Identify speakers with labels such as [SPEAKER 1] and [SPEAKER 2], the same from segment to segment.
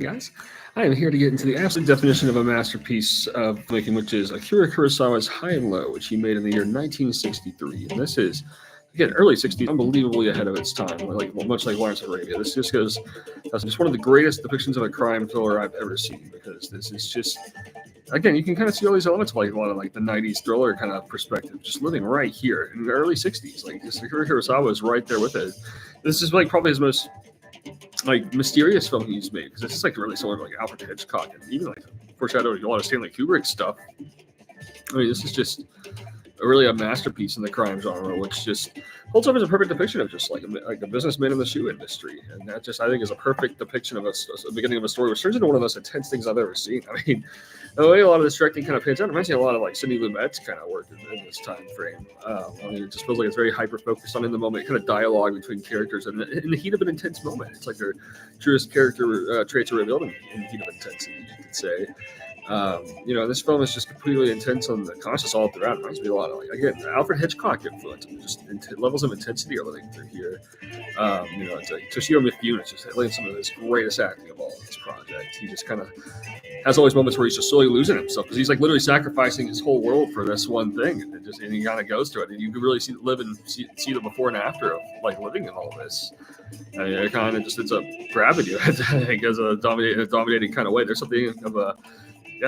[SPEAKER 1] Guys, I am here to get into the absolute definition of a masterpiece of making, which is Akira Kurosawa's High and Low, which he made in the year 1963. And this is, again, early 60s, unbelievably ahead of its time, like much like Lawrence of Arabia. This just goes, that's just one of the greatest depictions of a crime thriller I've ever seen, because this is just, again, you can kind of see all these elements of like a lot of like the 90s thriller kind of perspective, just living right here in the early 60s. Like, this Akira Kurosawa is right there with it. This is like probably his most like mysterious film he's made, because it's just like really sort of like Alfred Hitchcock and even like foreshadowing a lot of Stanley Kubrick stuff. I mean, this is just really a masterpiece in the crime genre, which just holds up as a perfect depiction of just like a businessman in the shoe industry, and that just I think is a perfect depiction of a beginning of a story, which turns into one of the most intense things I've ever seen. I mean, the way a lot of this directing kind of pans out, it reminds me a lot of like Sidney Lumet's kind of work in this time frame. I mean, it just feels like it's very hyper focused on in the moment, kind of dialogue between characters, and in the heat of an intense moment, it's like their truest character traits are revealed in the heat of intensity, you could say. This film is just completely intense on the conscious all throughout. It reminds me a lot of, like, again, Alfred Hitchcock influence. Just levels of intensity are living through here. It's like Toshio Mifune is just laying some of his greatest acting of all in this project. He just kind of has always moments where he's just slowly losing himself, because he's like literally sacrificing his whole world for this one thing, and he kind of goes through it, and you can really see the before and after of like living in all this. And it kind of just ends up grabbing you, I think, as a dominating kind of way. There's something of a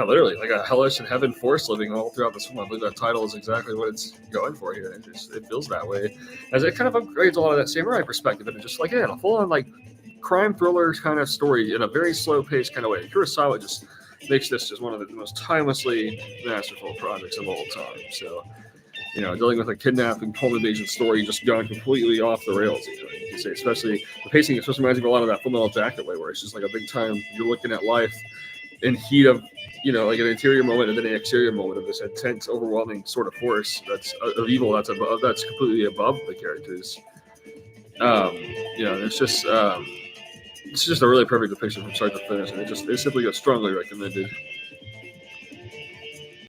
[SPEAKER 1] literally like a hellish and heaven force living all throughout this film. I believe that title is exactly what it's going for here. It feels that way, as it kind of upgrades a lot of that samurai perspective, and just like a full on like crime thriller kind of story in a very slow paced kind of way. Kurosawa just makes this just one of the most timelessly masterful projects of all time. So, dealing with a kidnapping, home invasion story just gone completely off the rails. You can say, especially the pacing, especially reminds me a lot of that Full Metal Jacket way, where it's just like a big time. You're looking at life in heat of, like an interior moment and then an exterior moment of this intense, overwhelming sort of force that's of evil that's completely above the characters. It's just a really perfect depiction from start to finish, and it simply got strongly recommended.